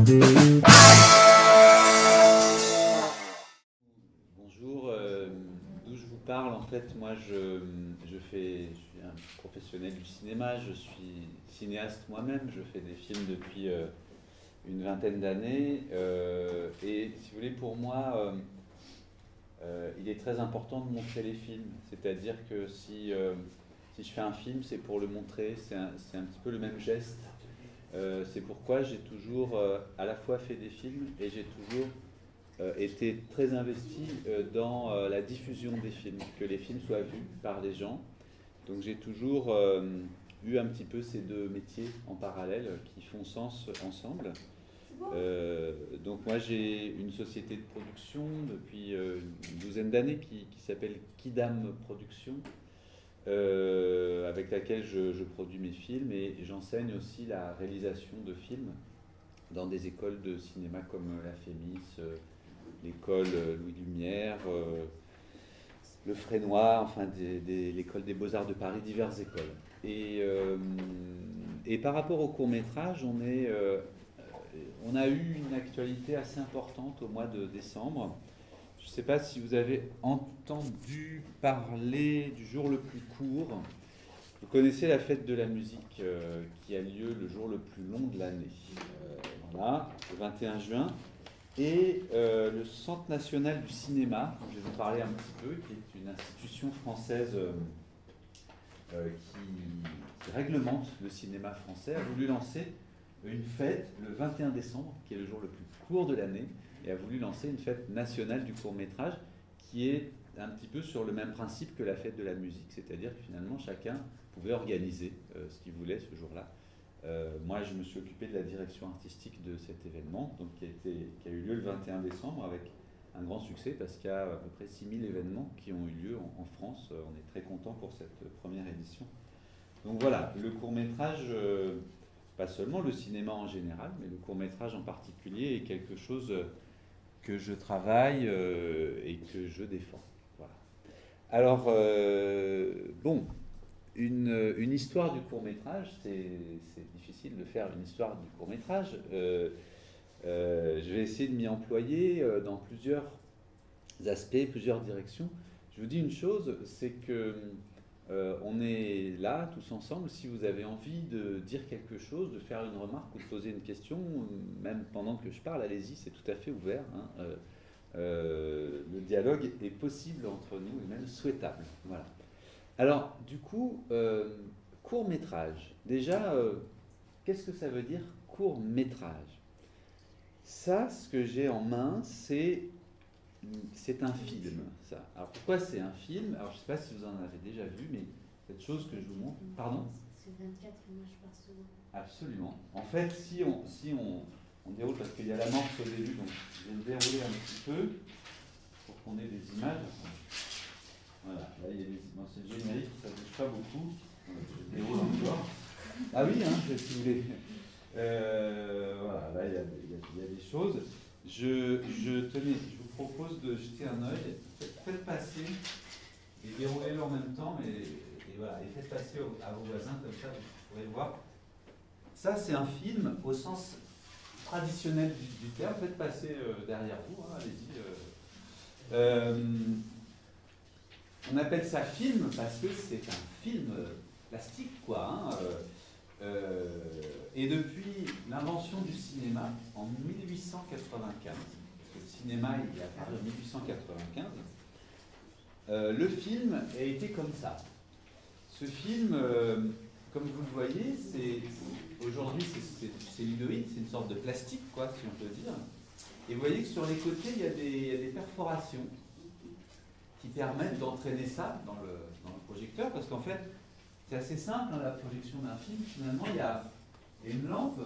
Bonjour, d'où je vous parle, en fait, moi je suis un professionnel du cinéma, je suis cinéaste moi-même, je fais des films depuis une vingtaine d'années, et si vous voulez, pour moi, il est très important de montrer les films, c'est-à-dire que si je fais un film, c'est pour le montrer, c'est un petit peu le même geste. C'est pourquoi j'ai toujours à la fois fait des films et j'ai toujours été très investi dans la diffusion des films, que les films soient vus par les gens. Donc j'ai toujours eu un petit peu ces deux métiers en parallèle qui font sens ensemble. Donc moi j'ai une société de production depuis une douzaine d'années qui s'appelle Kidam Productions, avec laquelle je produis mes films et j'enseigne aussi la réalisation de films dans des écoles de cinéma comme la Fémis, l'école Louis Lumière, le Frénois, enfin l'école des Beaux-Arts de Paris, diverses écoles. Et par rapport au court-métrage, on a eu une actualité assez importante au mois de décembre. Je ne sais pas si vous avez entendu parler du jour le plus court. Vous connaissez la fête de la musique qui a lieu le jour le plus long de l'année. Voilà, le 21 juin. Et le Centre national du cinéma, dont je vais vous parler un petit peu, qui est une institution française qui réglemente le cinéma français, a voulu lancer une fête le 21 décembre, qui est le jour le plus court de l'année, et a voulu lancer une fête nationale du court-métrage qui est un petit peu sur le même principe que la fête de la musique, c'est-à-dire que finalement chacun pouvait organiser ce qu'il voulait ce jour-là. Moi, je me suis occupé de la direction artistique de cet événement, donc qui a eu lieu le 21 décembre avec un grand succès parce qu'il y a à peu près 6000 événements qui ont eu lieu en France. On est très content pour cette première édition. Donc voilà, le court-métrage, pas seulement le cinéma en général, mais le court-métrage en particulier est quelque chose que je travaille et que je défends. Voilà. Alors, bon, une histoire du court-métrage, c'est difficile de faire une histoire du court-métrage. Je vais essayer de m'y employer dans plusieurs aspects, plusieurs directions. Je vous dis une chose, c'est que on est là tous ensemble. Si vous avez envie de dire quelque chose, de faire une remarque ou de poser une question, même pendant que je parle, allez-y, c'est tout à fait ouvert. Hein. Le dialogue est possible entre nous et même souhaitable. Voilà. Alors, du coup, court-métrage. Déjà, qu'est-ce que ça veut dire court-métrage? Ça, ce que j'ai en main, c'est un film. Ça. Alors, pourquoi c'est un film? Alors, je ne sais pas si vous en avez déjà vu, mais cette chose que je vous montre. Pardon? C'est 24 images par seconde. Absolument. En fait, si on déroule, parce qu'il y a l'amorce au début, donc je vais me dérouler un petit peu pour qu'on ait des images. Voilà, là il y a des images. C'est le générique, ça ne bouge pas beaucoup. Je déroule encore. Ah oui, hein, si vous voulez. Voilà, là il y a des choses. Je vous propose de jeter un œil. Faites passer et déroulez-le en même temps. Et voilà, et faites passer à vos voisins, comme ça vous pourrez le voir. Ça, c'est un film au sens traditionnel du terme. Faites passer derrière vous, hein, allez-y. On appelle ça film parce que c'est un film plastique, quoi. Hein, et depuis l'invention du cinéma en 1895, parce que le cinéma il est apparu en 1895, le film a été comme ça. Ce film, comme vous le voyez, aujourd'hui c'est du celluloïd, c'est une sorte de plastique, quoi, si on peut dire. Et vous voyez que sur les côtés, il y a des perforations qui permettent d'entraîner ça dans le projecteur, parce qu'en fait, c'est assez simple, hein, la projection d'un film. Finalement, il y a une lampe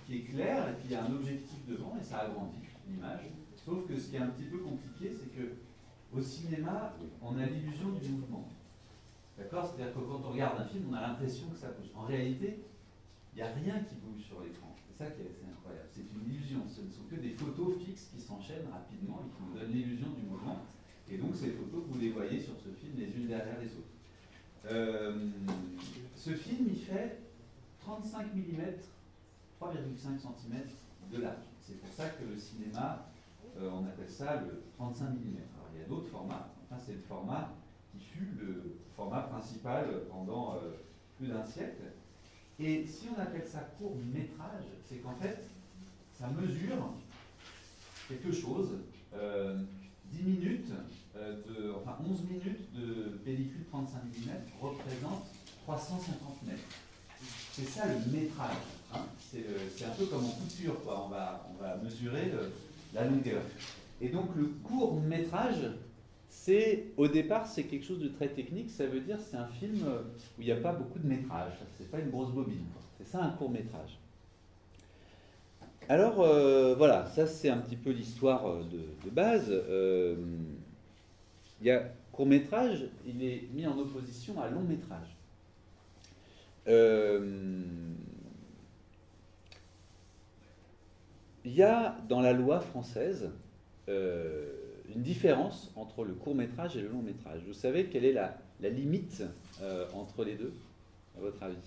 qui éclaire, et puis il y a un objectif devant, et ça agrandit l'image. Sauf que ce qui est un petit peu compliqué, c'est que au cinéma, on a l'illusion du mouvement. D'accord? C'est-à-dire que quand on regarde un film, on a l'impression que ça bouge. En réalité, il n'y a rien qui bouge sur l'écran. C'est ça qui est assez incroyable. C'est une illusion. Ce ne sont que des photos fixes qui s'enchaînent rapidement et qui nous donnent l'illusion du mouvement. Et donc ces photos, vous les voyez sur ce film les unes derrière les autres. Ce film, il fait 35 mm, 3,5 cm de l'âge. C'est pour ça que le cinéma, on appelle ça le 35 mm. Alors, il y a d'autres formats. Enfin, c'est le format qui fut le format principal pendant plus d'un siècle. Et si on appelle ça court métrage, c'est qu'en fait, ça mesure quelque chose, 10 minutes, 11 minutes de pellicule 35 mm représentent 350 mètres. C'est ça le métrage. Hein. C'est un peu comme en couture, quoi. On va mesurer la longueur. Et donc le court métrage, au départ, c'est quelque chose de très technique. Ça veut dire c'est un film où il n'y a pas beaucoup de métrage. C'est pas une grosse bobine, quoi. C'est ça un court métrage. Alors voilà, ça c'est un petit peu l'histoire de base. Il y a court métrage, il est mis en opposition à long métrage. Il y a dans la loi française une différence entre le court métrage et le long métrage. Vous savez quelle est la limite entre les deux, à votre avis?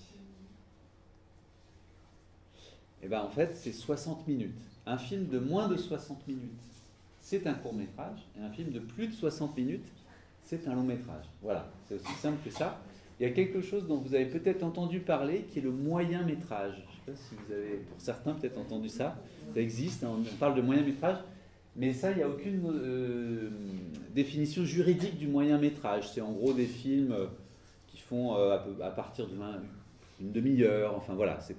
Eh bien en fait c'est 60 minutes. Un film de moins de 60 minutes, c'est un court métrage, et un film de plus de 60 minutes, c'est un long métrage. Voilà, c'est aussi simple que ça. Il y a quelque chose dont vous avez peut-être entendu parler, qui est le moyen métrage. Je ne sais pas si vous avez, pour certains, peut-être entendu ça. Ça existe, hein, on parle de moyen métrage, mais ça, il n'y a aucune définition juridique du moyen métrage. C'est en gros des films qui font à partir d'une demi-heure. Enfin voilà, il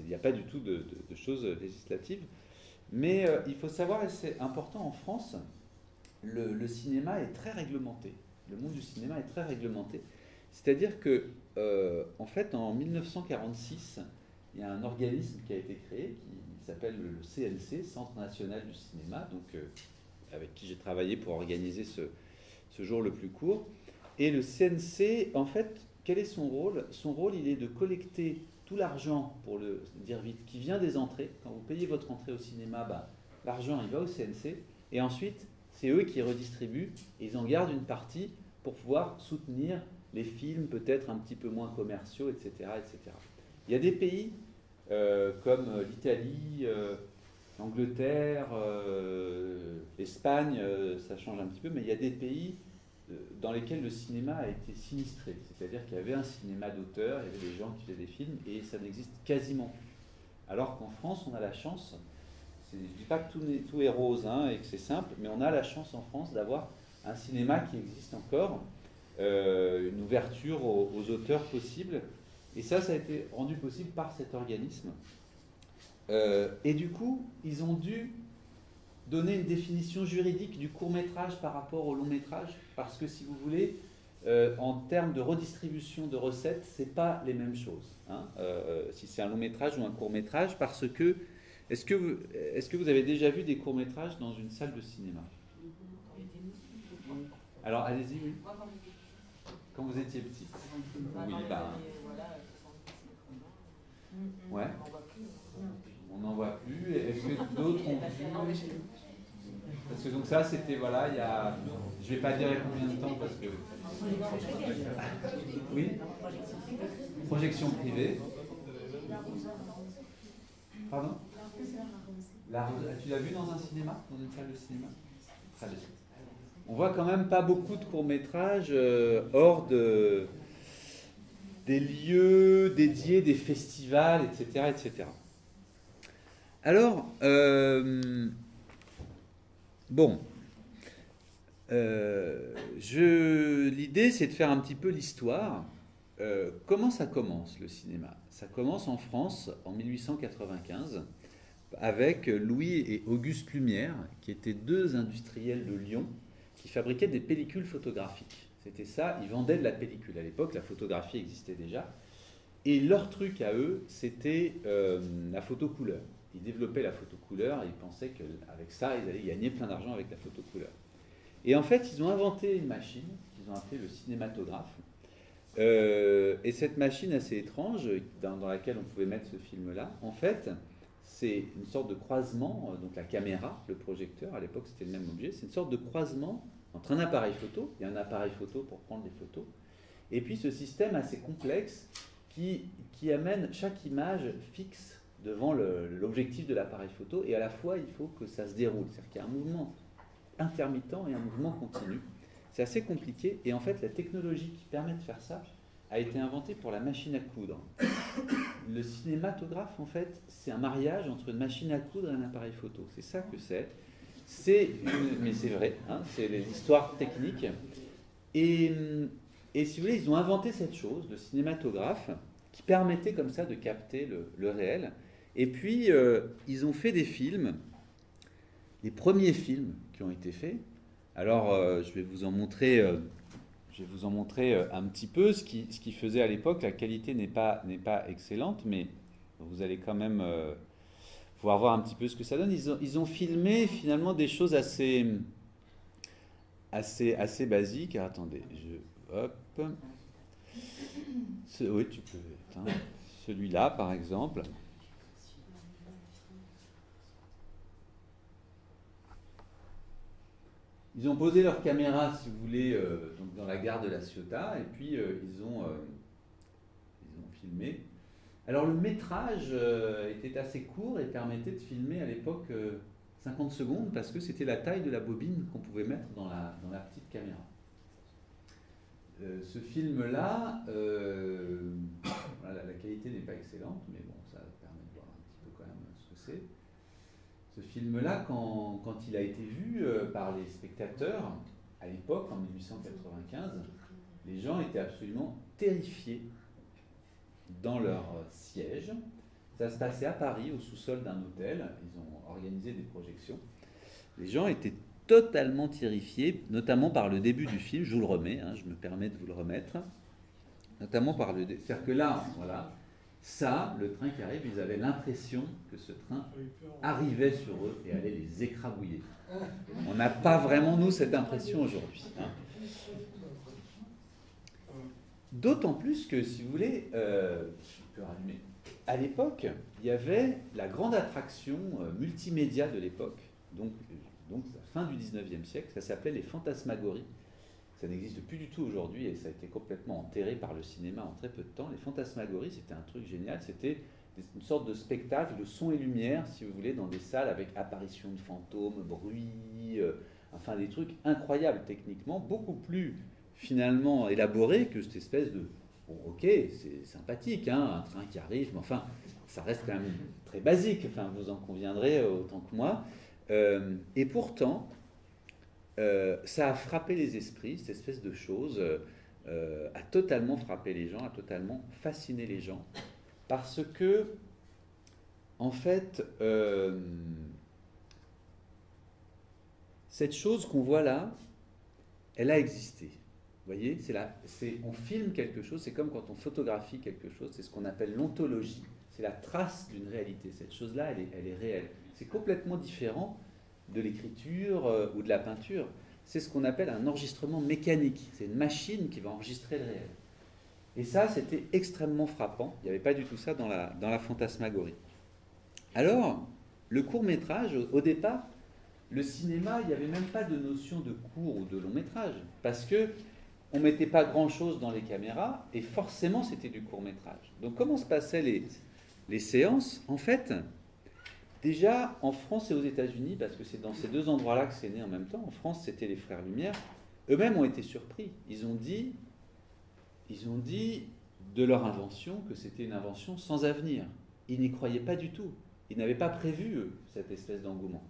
n'y a pas du tout de choses législatives. Mais il faut savoir, et c'est important en France, le cinéma est très réglementé. Le monde du cinéma est très réglementé. C'est-à-dire que, en fait, en 1946, il y a un organisme qui a été créé qui s'appelle le CNC, Centre National du Cinéma, donc, avec qui j'ai travaillé pour organiser ce jour le plus court. Et le CNC, en fait, quel est son rôle? Son rôle, il est de collecter tout l'argent, pour le dire vite, qui vient des entrées. Quand vous payez votre entrée au cinéma, l'argent, il va au CNC. Et ensuite, c'est eux qui redistribuent. Et ils en gardent une partie pour pouvoir soutenir les films peut-être un petit peu moins commerciaux, etc. etc. Il y a des pays comme l'Italie, l'Angleterre, l'Espagne, ça change un petit peu, mais il y a des pays dans lesquels le cinéma a été sinistré. C'est-à-dire qu'il y avait un cinéma d'auteur, il y avait des gens qui faisaient des films, et ça n'existe quasiment plus. Alors qu'en France, on a la chance, je ne dis pas que tout est rose et que c'est simple, mais on a la chance en France d'avoir un cinéma qui existe encore, une ouverture aux auteurs possibles. Et ça a été rendu possible par cet organisme. Et du coup, ils ont dû donner une définition juridique du court-métrage par rapport au long-métrage, parce que si vous voulez, en termes de redistribution de recettes, ce n'est pas les mêmes choses. Si c'est un long-métrage ou un court-métrage, parce que est-ce que vous avez déjà vu des courts-métrages dans une salle de cinéma? Alors, allez-y, oui. Quand vous étiez petite. Oui, ouais. On n'en voit plus. Est-ce que d'autres ont vu? Parce que donc ça, c'était, voilà, il y a... Je ne vais pas dire combien de temps, parce que... Oui. Projection privée. Pardon? Tu l'as vu dans un cinéma? Dans une salle de cinéma? Très bien. On voit quand même pas beaucoup de courts-métrages hors des lieux dédiés, des festivals, etc. etc. Alors, l'idée c'est de faire un petit peu l'histoire. Comment ça commence le cinéma? Ça commence en France en 1895 avec Louis et Auguste Lumière, qui étaient deux industriels de Lyon qui fabriquaient des pellicules photographiques. C'était ça, ils vendaient de la pellicule. À l'époque, la photographie existait déjà. Et leur truc à eux, c'était la photo couleur. Ils développaient la photo couleur et ils pensaient qu'avec ça, ils allaient gagner plein d'argent avec la photo couleur. Et en fait, ils ont inventé une machine qu'ils ont appelée le cinématographe. Et cette machine assez étrange, dans laquelle on pouvait mettre ce film-là, en fait, c'est une sorte de croisement, donc la caméra, le projecteur, à l'époque c'était le même objet, c'est une sorte de croisement entre un appareil photo, il y a un appareil photo pour prendre les photos, et puis ce système assez complexe qui amène chaque image fixe devant l'objectif de l'appareil photo, et à la fois, il faut que ça se déroule. C'est-à-dire qu'il y a un mouvement intermittent et un mouvement continu. C'est assez compliqué, et en fait, la technologie qui permet de faire ça a été inventée pour la machine à coudre. Le cinématographe, en fait, c'est un mariage entre une machine à coudre et un appareil photo. C'est ça que c'est. Mais c'est vrai, hein, c'est l'histoire technique. Et si vous voulez, ils ont inventé cette chose, le cinématographe, qui permettait comme ça de capter le réel. Et puis, ils ont fait des films, les premiers films qui ont été faits. Alors, je vais vous en montrer un petit peu ce qui faisait à l'époque. La qualité n'est pas excellente, mais vous allez quand même pouvoir voir un petit peu ce que ça donne. Ils ont filmé finalement des choses assez basiques. Alors, attendez, hop. Oui, tu peux éteindre. Celui-là, par exemple. Ils ont posé leur caméra, si vous voulez, donc dans la gare de La Ciotat, et puis ils ont filmé. Alors le métrage était assez court et permettait de filmer à l'époque 50 secondes, parce que c'était la taille de la bobine qu'on pouvait mettre dans la petite caméra. Ce film-là, voilà, la qualité n'est pas excellente, mais bon, ça permet de voir un petit peu quand même ce que c'est. Ce film-là, quand il a été vu par les spectateurs, à l'époque, en 1895, les gens étaient absolument terrifiés dans leur siège. Ça se passait à Paris, au sous-sol d'un hôtel. Ils ont organisé des projections. Les gens étaient totalement terrifiés, notamment par le début du film. Je vous le remets, hein, je me permets de vous le remettre. Notamment par le début. C'est-à-dire que là, voilà, ça, le train qui arrive, ils avaient l'impression que ce train arrivait sur eux et allait les écrabouiller. On n'a pas vraiment, nous, cette impression aujourd'hui. Hein. D'autant plus que, si vous voulez, je peux rallumer. À l'époque, il y avait la grande attraction multimédia de l'époque, donc la fin du 19e siècle, ça s'appelait les fantasmagories. Ça n'existe plus du tout aujourd'hui et ça a été complètement enterré par le cinéma en très peu de temps. Les fantasmagories, c'était un truc génial, c'était une sorte de spectacle de son et lumière, si vous voulez, dans des salles avec apparition de fantômes, bruit, enfin des trucs incroyables techniquement, beaucoup plus finalement élaborés que cette espèce de... Bon, ok, c'est sympathique, hein, un train qui arrive, mais enfin, ça reste quand même très basique, enfin, vous en conviendrez autant que moi. Et pourtant, ça a frappé les esprits, cette espèce de chose a totalement frappé les gens, a totalement fasciné les gens, parce que, en fait, cette chose qu'on voit là, elle a existé. Vous voyez, on filme quelque chose, c'est comme quand on photographie quelque chose, c'est ce qu'on appelle l'ontologie, c'est la trace d'une réalité. Cette chose-là, elle est réelle. C'est complètement différent de l'écriture ou de la peinture. C'est ce qu'on appelle un enregistrement mécanique. C'est une machine qui va enregistrer le réel. Et ça, c'était extrêmement frappant. Il n'y avait pas du tout ça dans la fantasmagorie. Alors, le court-métrage, au départ, le cinéma, il n'y avait même pas de notion de court ou de long-métrage, parce que on ne mettait pas grand-chose dans les caméras, et forcément, c'était du court-métrage. Donc, comment se passaient les séances? En fait, déjà, en France et aux États-Unis, parce que c'est dans ces deux endroits-là que c'est né en même temps, en France, c'était les Frères Lumière, eux-mêmes ont été surpris. Ils ont dit de leur invention que c'était une invention sans avenir. Ils n'y croyaient pas du tout. Ils n'avaient pas prévu, eux, cette espèce d'engouement.